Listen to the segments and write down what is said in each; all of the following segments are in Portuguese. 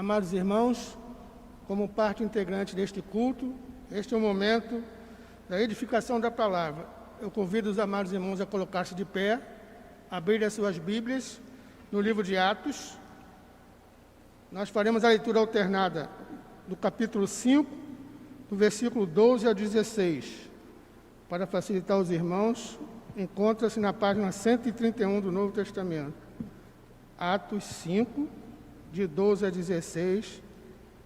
Amados irmãos, como parte integrante deste culto, este é o momento da edificação da palavra. Eu convido os amados irmãos a colocar-se de pé, abrir as suas Bíblias no livro de Atos. Nós faremos a leitura alternada do capítulo 5, do versículo 12 ao 16. Para facilitar os irmãos, encontra-se na página 131 do Novo Testamento. Atos 5, de 12 a 16,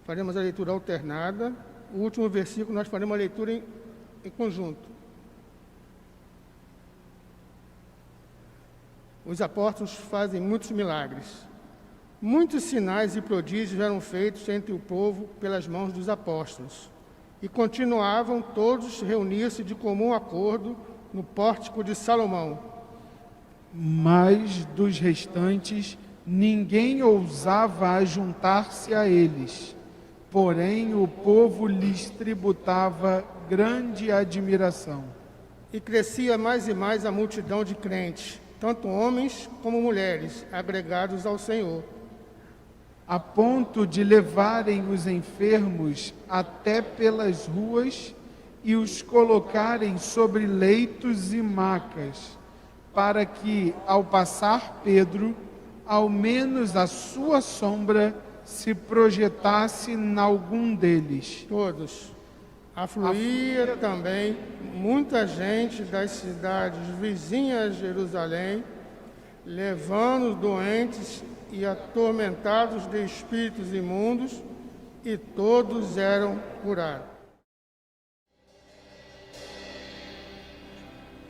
faremos a leitura alternada. O último versículo nós faremos a leitura em conjunto. Os apóstolos fazem muitos milagres. Muitos sinais e prodígios eram feitos entre o povo pelas mãos dos apóstolos. E continuavam todos reunir-se de comum acordo no pórtico de Salomão. Mas dos restantes, ninguém ousava ajuntar-se a eles. Porém, o povo lhes tributava grande admiração. E crescia mais e mais a multidão de crentes, tanto homens como mulheres, agregados ao Senhor, a ponto de levarem os enfermos até pelas ruas e os colocarem sobre leitos e macas, para que, ao passar Pedro, ao menos a sua sombra se projetasse em algum deles. Todos. Afluía também muita gente das cidades vizinhas a Jerusalém, levando doentes e atormentados de espíritos imundos, e todos eram curados.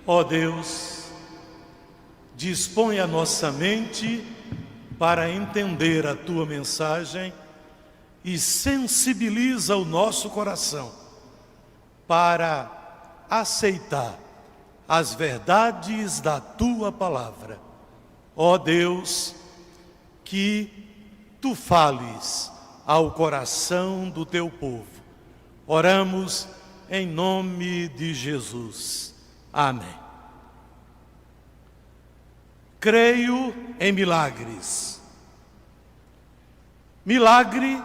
Ó Deus, dispõe a nossa mente para entender a Tua mensagem e sensibiliza o nosso coração para aceitar as verdades da Tua palavra. Ó Deus, que Tu fales ao coração do Teu povo. Oramos em nome de Jesus. Amém. Creio em milagres. Milagre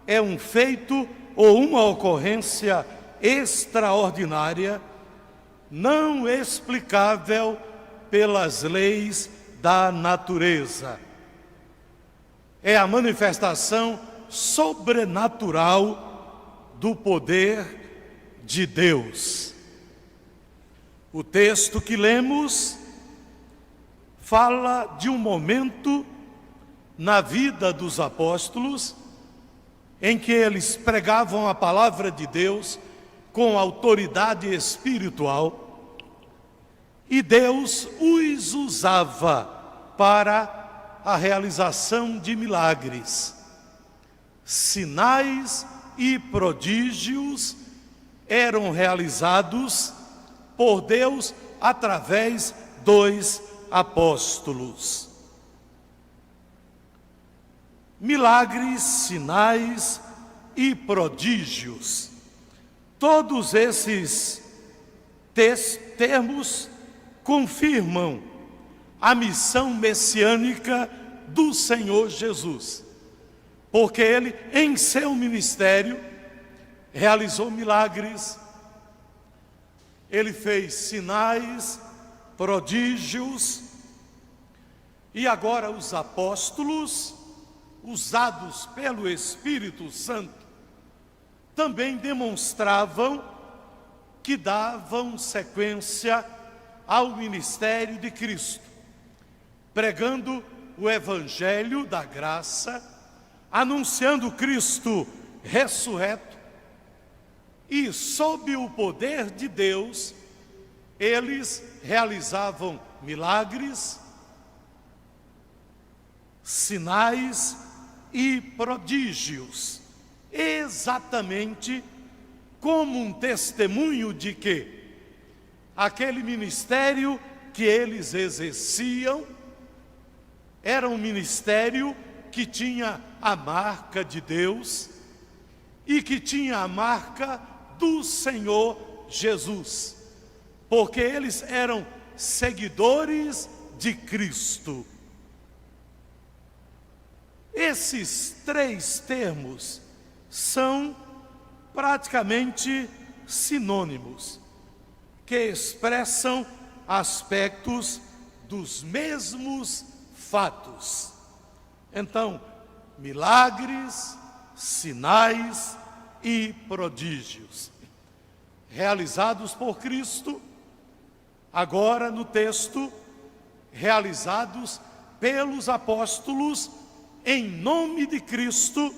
é um feito ou uma ocorrência extraordinária, não explicável pelas leis da natureza. É a manifestação sobrenatural do poder de Deus. O texto que lemos fala de um momento na vida dos apóstolos em que eles pregavam a palavra de Deus com autoridade espiritual e Deus os usava para a realização de milagres. Sinais e prodígios eram realizados por Deus através dos apóstolos. Milagres, sinais e prodígios. Todos esses termos confirmam a missão messiânica do Senhor Jesus, porque Ele, em seu ministério, realizou milagres, Ele fez sinais, prodígios, e agora os apóstolos, usados pelo Espírito Santo, também demonstravam que davam sequência ao ministério de Cristo, pregando o Evangelho da graça, anunciando Cristo ressurreto, e sob o poder de Deus, eles realizavam milagres, sinais e prodígios, exatamente como um testemunho de que aquele ministério que eles exerciam era um ministério que tinha a marca de Deus e que tinha a marca do Senhor Jesus, porque eles eram seguidores de Cristo. Esses três termos são praticamente sinônimos, que expressam aspectos dos mesmos fatos. Então, milagres, sinais e prodígios realizados por Cristo, agora no texto, realizados pelos apóstolos em nome de Cristo,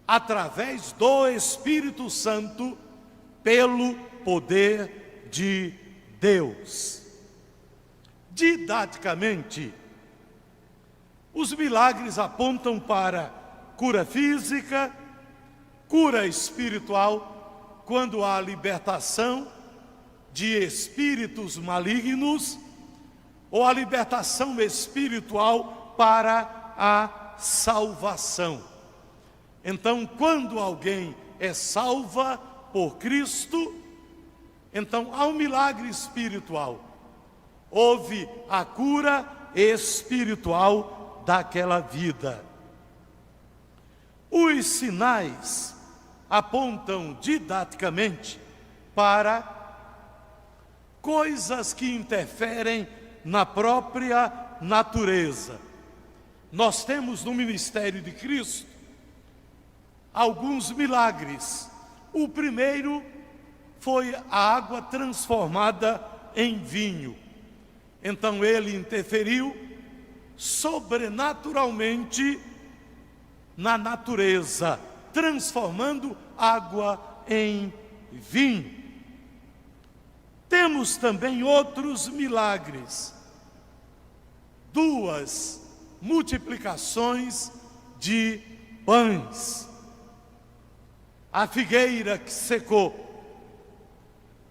através do Espírito Santo, pelo poder de Deus. Didaticamente, os milagres apontam para cura física, cura espiritual, quando há libertação de espíritos malignos, ou a libertação espiritual para a salvação. Então, quando alguém é salva por Cristo, então há um milagre espiritual. Houve a cura espiritual daquela vida. Os sinais apontam didaticamente para coisas que interferem na própria natureza. Nós temos no ministério de Cristo alguns milagres. O primeiro foi a água transformada em vinho. Então ele interferiu sobrenaturalmente na natureza, transformando água em vinho. Temos também outros milagres. 2 multiplicações de pães. A figueira que secou,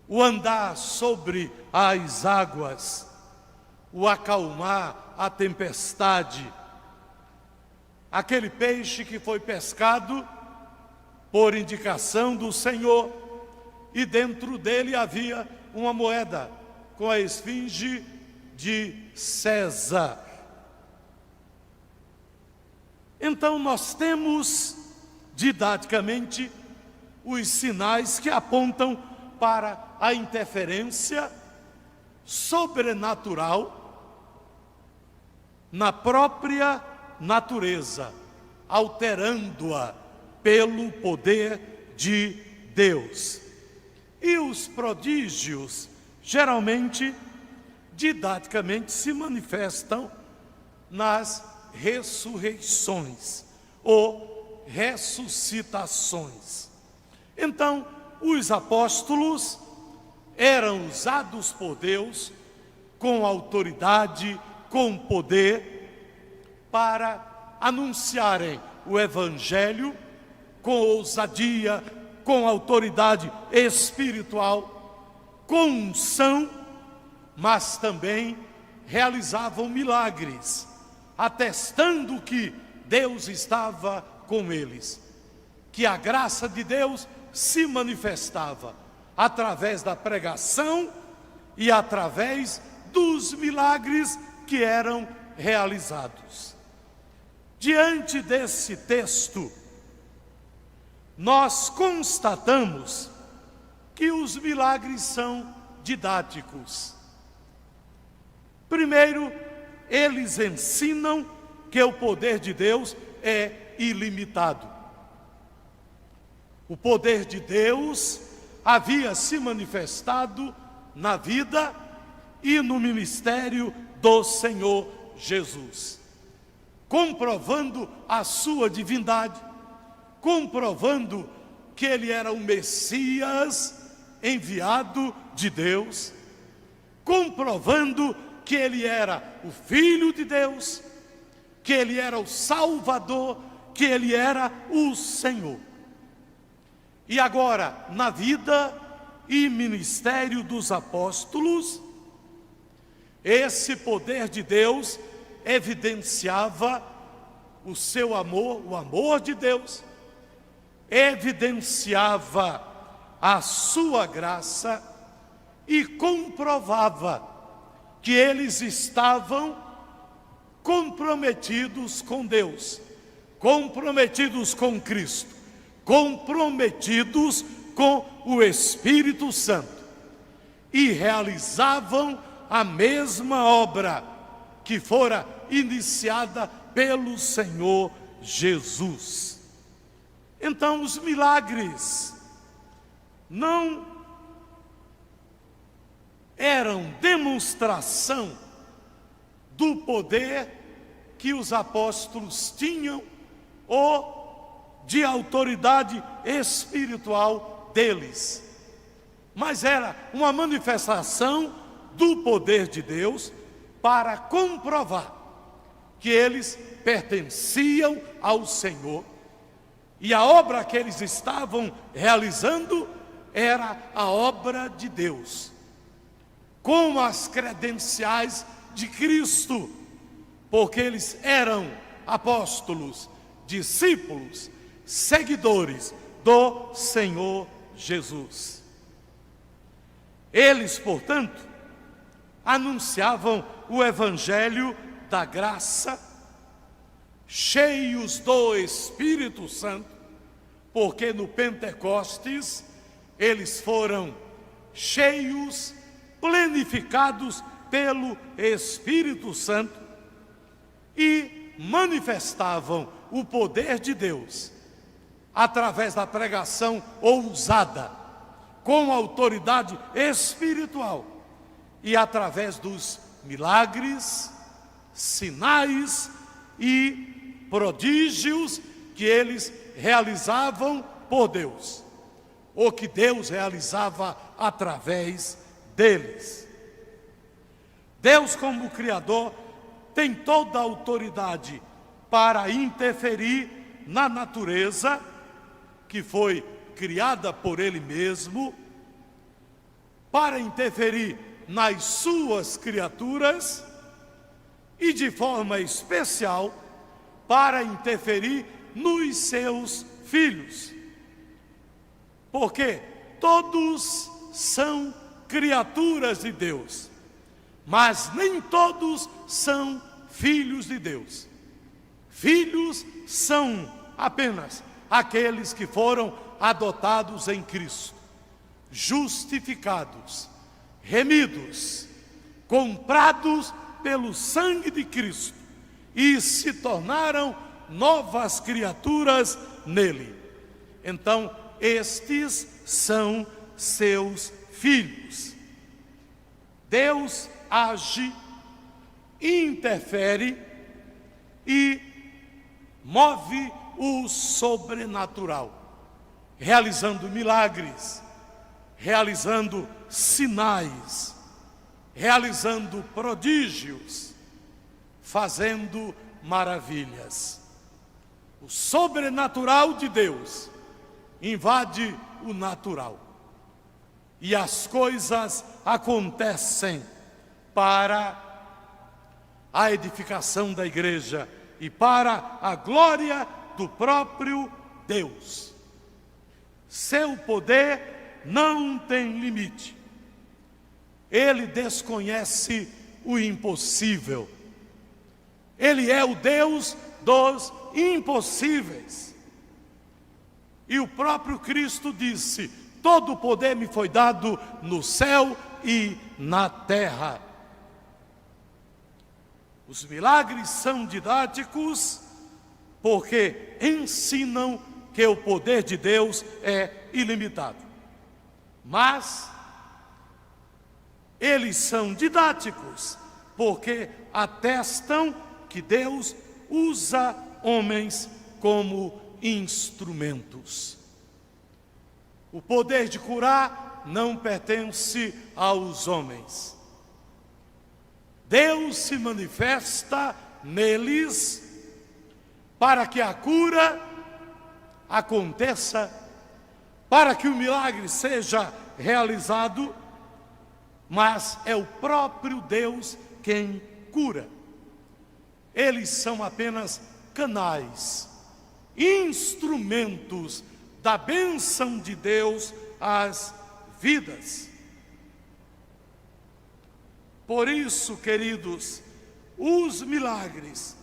o andar sobre as águas, o acalmar a tempestade, aquele peixe que foi pescado por indicação do Senhor, e dentro dele havia uma moeda com a esfinge de César. Então nós temos didaticamente os sinais que apontam para a interferência sobrenatural na própria natureza, alterando-a pelo poder de Deus. E os prodígios, geralmente, didaticamente, se manifestam nas ressurreições ou ressuscitações. Então, os apóstolos eram usados por Deus com autoridade, com poder, para anunciarem o Evangelho com ousadia, com autoridade espiritual, com unção, mas também realizavam milagres, atestando que Deus estava com eles, que a graça de Deus se manifestava através da pregação e através dos milagres que eram realizados. Diante desse texto, nós constatamos que os milagres são didáticos. Primeiro, eles ensinam que o poder de Deus é ilimitado. O poder de Deus havia se manifestado na vida e no ministério do Senhor Jesus, comprovando a sua divindade, comprovando que ele era o Messias enviado de Deus, comprovando que ele era o Filho de Deus, que ele era o Salvador, que ele era o Senhor. E agora, na vida e ministério dos apóstolos, esse poder de Deus evidenciava o seu amor, o amor de Deus, evidenciava a sua graça e comprovava que eles estavam comprometidos com Deus, comprometidos com Cristo, comprometidos com o Espírito Santo, e realizavam a mesma obra que fora iniciada pelo Senhor Jesus. Então, os milagres não eram demonstração do poder que os apóstolos tinham ou de autoridade espiritual deles, mas era uma manifestação do poder de Deus para comprovar que eles pertenciam ao Senhor e a obra que eles estavam realizando era a obra de Deus, com as credenciais de Cristo, porque eles eram apóstolos, discípulos, seguidores do Senhor Jesus. Eles, portanto, anunciavam o Evangelho da graça, cheios do Espírito Santo, porque no Pentecostes eles foram cheios, plenificados pelo Espírito Santo e manifestavam o poder de Deus através da pregação ousada, com autoridade espiritual e através dos milagres, sinais e prodígios que eles realizavam por Deus, ou que Deus realizava através deles. Deus, como Criador, tem toda a autoridade para interferir na natureza que foi criada por Ele mesmo, para interferir nas suas criaturas e, de forma especial, para interferir nos seus filhos. Porque todos são criaturas de Deus, mas nem todos são filhos de Deus. Filhos são apenas aqueles que foram adotados em Cristo, justificados, remidos, comprados pelo sangue de Cristo e se tornaram novas criaturas nele. Então, estes são seus filhos. Deus age, interfere e move o sobrenatural, realizando milagres, realizando sinais, realizando prodígios, fazendo maravilhas. O sobrenatural de Deus invade o natural e as coisas acontecem para a edificação da igreja e para a glória do próprio Deus. Seu poder não tem limite. Ele desconhece o impossível. Ele é o Deus dos impossíveis. E o próprio Cristo disse: todo o poder me foi dado no céu e na terra. Os milagres são didáticos porque ensinam que o poder de Deus é ilimitado. Mas eles são didáticos porque atestam que Deus usa homens como instrumentos. O poder de curar não pertence aos homens. Deus se manifesta neles para que a cura aconteça, para que o milagre seja realizado, mas é o próprio Deus quem cura. Eles são apenas canais, instrumentos da bênção de Deus às vidas. Por isso, queridos, Os milagres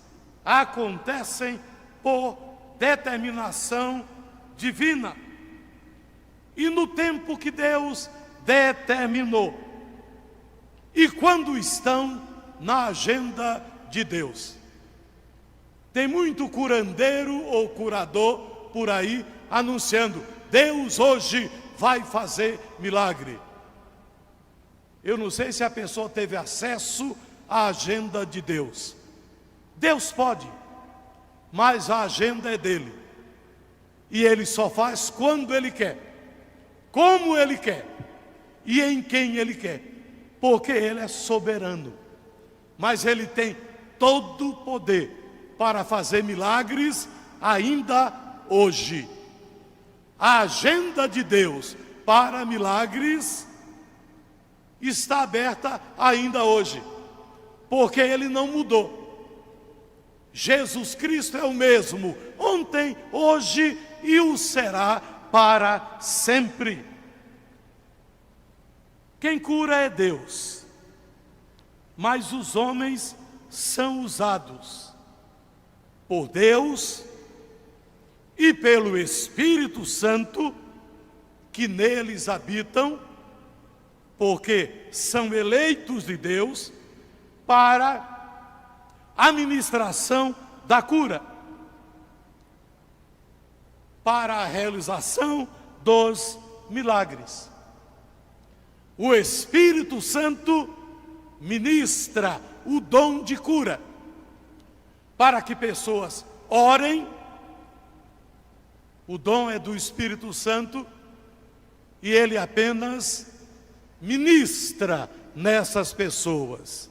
acontecem por determinação divina e no tempo que Deus determinou, e quando estão na agenda de Deus. Tem muito curandeiro ou curador por aí anunciando: Deus hoje vai fazer milagre. Eu não sei se a pessoa teve acesso à agenda de Deus. Deus pode, mas a agenda é dele. E ele só faz quando ele quer, como ele quer e em quem ele quer, porque ele é soberano. Mas ele tem todo o poder para fazer milagres ainda hoje. A agenda de Deus para milagres está aberta ainda hoje, porque ele não mudou. Jesus Cristo é o mesmo ontem, hoje e o será para sempre. Quem cura é Deus, mas os homens são usados por Deus e pelo Espírito Santo que neles habitam, porque são eleitos de Deus para a administração da cura, para a realização dos milagres. O Espírito Santo ministra o dom de cura para que pessoas orem. O dom é do Espírito Santo e ele apenas ministra nessas pessoas,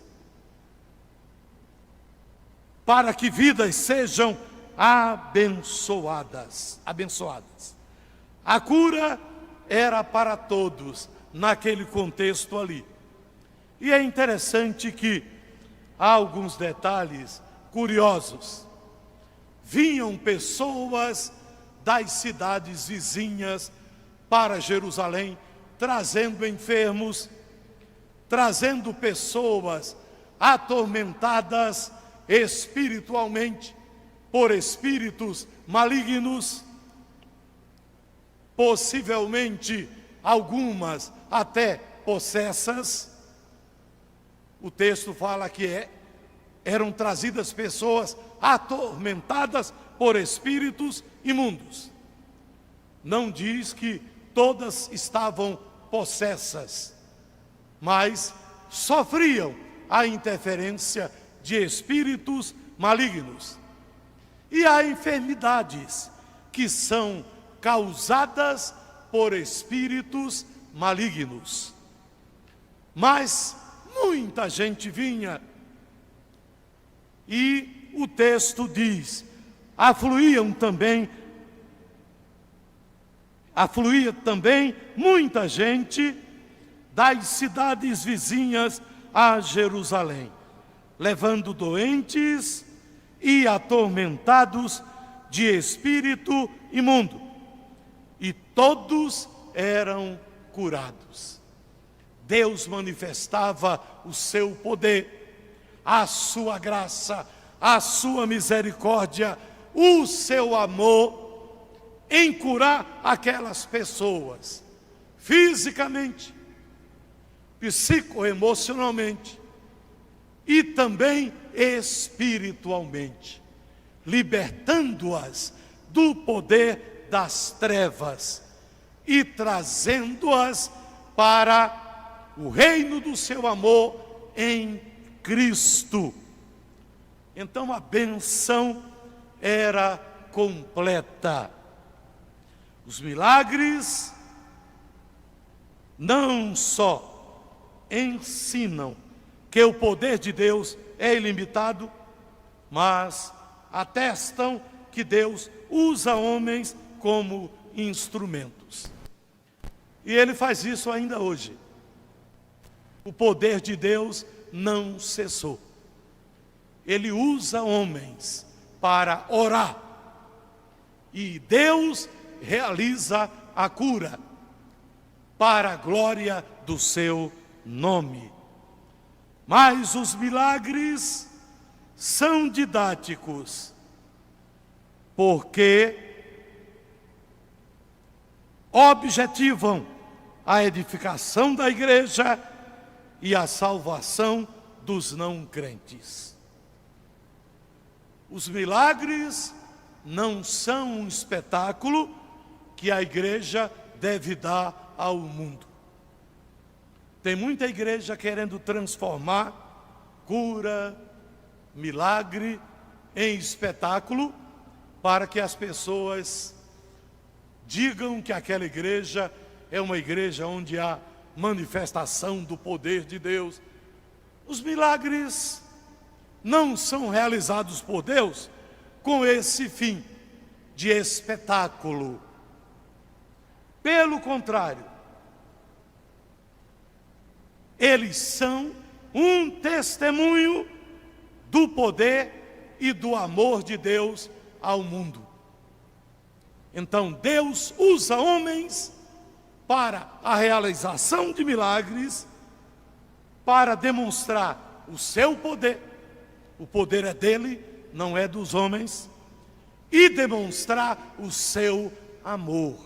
para que vidas sejam abençoadas. A cura era para todos naquele contexto ali. E é interessante que há alguns detalhes curiosos. Vinham pessoas das cidades vizinhas para Jerusalém, trazendo enfermos, trazendo pessoas atormentadas espiritualmente por espíritos malignos, possivelmente algumas até possessas. O texto fala que eram trazidas pessoas atormentadas por espíritos imundos. Não diz que todas estavam possessas, mas sofriam a interferência de espíritos malignos. E há enfermidades que são causadas por espíritos malignos. Mas muita gente vinha, e o texto diz: afluía também muita gente das cidades vizinhas a Jerusalém, levando doentes e atormentados de espírito imundo, e todos eram curados. Deus manifestava o seu poder, a sua graça, a sua misericórdia, o seu amor em curar aquelas pessoas, fisicamente, psicoemocionalmente e também espiritualmente, libertando-as do poder das trevas e trazendo-as para o reino do seu amor em Cristo. Então a bênção era completa. Os milagres não só ensinam que o poder de Deus é ilimitado, mas atestam que Deus usa homens como instrumentos. E Ele faz isso ainda hoje. O poder de Deus não cessou. Ele usa homens para orar. E Deus realiza a cura para a glória do seu nome. Mas os milagres são didáticos, porque objetivam a edificação da igreja e a salvação dos não crentes. Os milagres não são um espetáculo que a igreja deve dar ao mundo. Tem muita igreja querendo transformar cura, milagre em espetáculo para que as pessoas digam que aquela igreja é uma igreja onde há manifestação do poder de Deus. Os milagres não são realizados por Deus com esse fim de espetáculo. Pelo contrário, eles são um testemunho do poder e do amor de Deus ao mundo. Então Deus usa homens para a realização de milagres, para demonstrar o seu poder. O poder é dele, não é dos homens, e demonstrar o seu amor.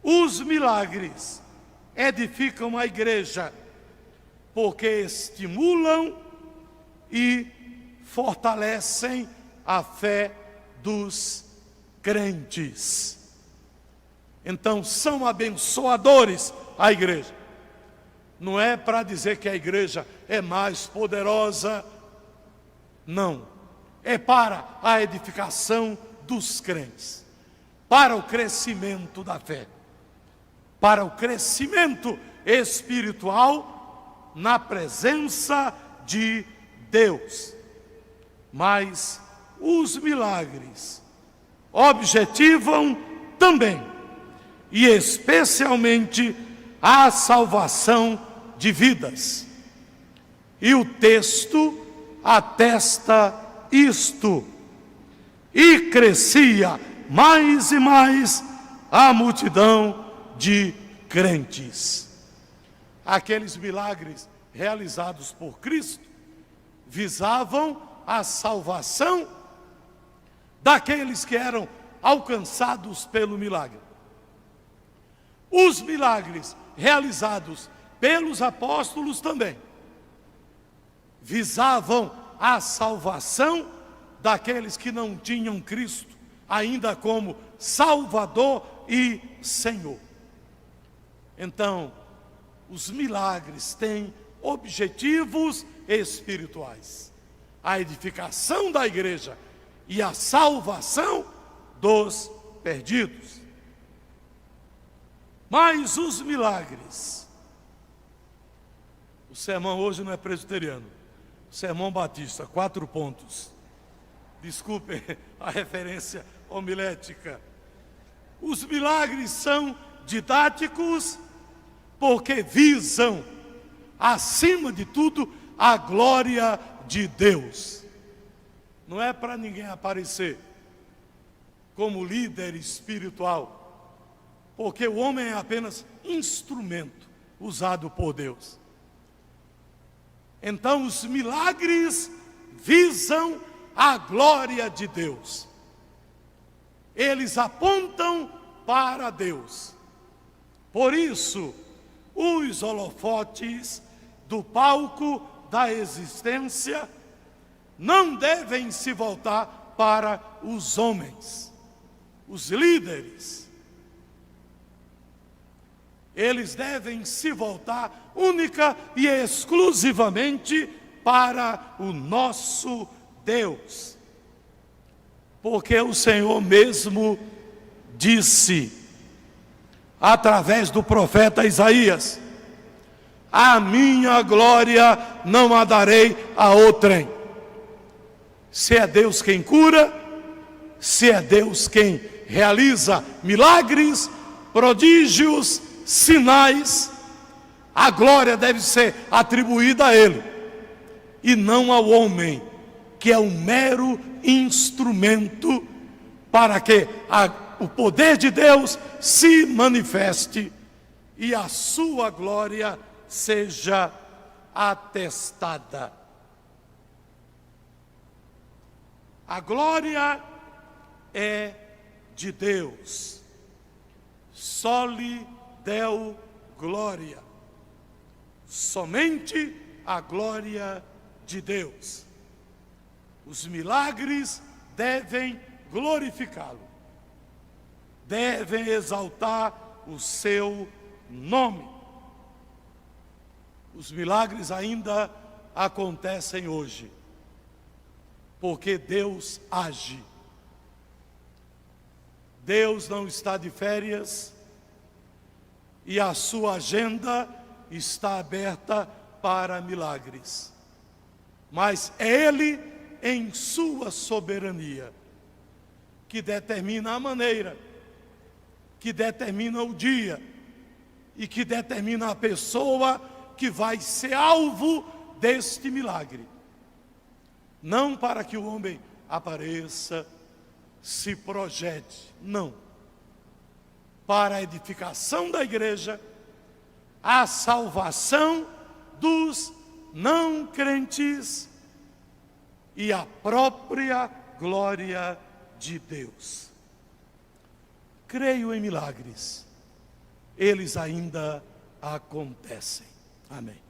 Os milagres edificam a igreja, porque estimulam e fortalecem a fé dos crentes. Então são abençoadores a igreja. Não é para dizer que a igreja é mais poderosa, não. É para a edificação dos crentes, para o crescimento da fé, para o crescimento espiritual na presença de Deus. Mas os milagres objetivam também, e especialmente, a salvação de vidas. E o texto atesta isto. E crescia mais e mais a multidão de crentes. Aqueles milagres realizados por Cristo visavam a salvação daqueles que eram alcançados pelo milagre. Os milagres realizados pelos apóstolos também visavam a salvação daqueles que não tinham Cristo ainda como Salvador e Senhor. Então, os milagres têm objetivos espirituais: a edificação da igreja e a salvação dos perdidos. Mas os milagres, o sermão hoje não é presbiteriano, o sermão batista, 4 pontos. Desculpem a referência homilética. Os milagres são didáticos porque visam, acima de tudo, a glória de Deus. Não é para ninguém aparecer como líder espiritual, porque o homem é apenas instrumento usado por Deus. Então os milagres visam a glória de Deus. Eles apontam para Deus. Por isso, os holofotes do palco da existência não devem se voltar para os homens, os líderes. Eles devem se voltar única e exclusivamente para o nosso Deus. Porque o Senhor mesmo disse, através do profeta Isaías: a minha glória não a darei a outrem. Se é Deus quem cura, se é Deus quem realiza milagres, prodígios, sinais, a glória deve ser atribuída a Ele, e não ao homem, que é um mero instrumento para que o poder de Deus se manifeste e a sua glória seja atestada. A glória é de Deus. Soli Deo glória. Somente a glória de Deus. Os milagres devem glorificá-lo. Devem exaltar o seu nome. Os milagres ainda acontecem hoje, porque Deus age. Deus não está de férias e a sua agenda está aberta para milagres. Mas é Ele, em sua soberania, que determina a maneira, que determina o dia e que determina a pessoa que vai ser alvo deste milagre. Não para que o homem apareça, se projete, não. Para a edificação da igreja, a salvação dos não crentes e a própria glória de Deus. Creio em milagres, eles ainda acontecem. Amém.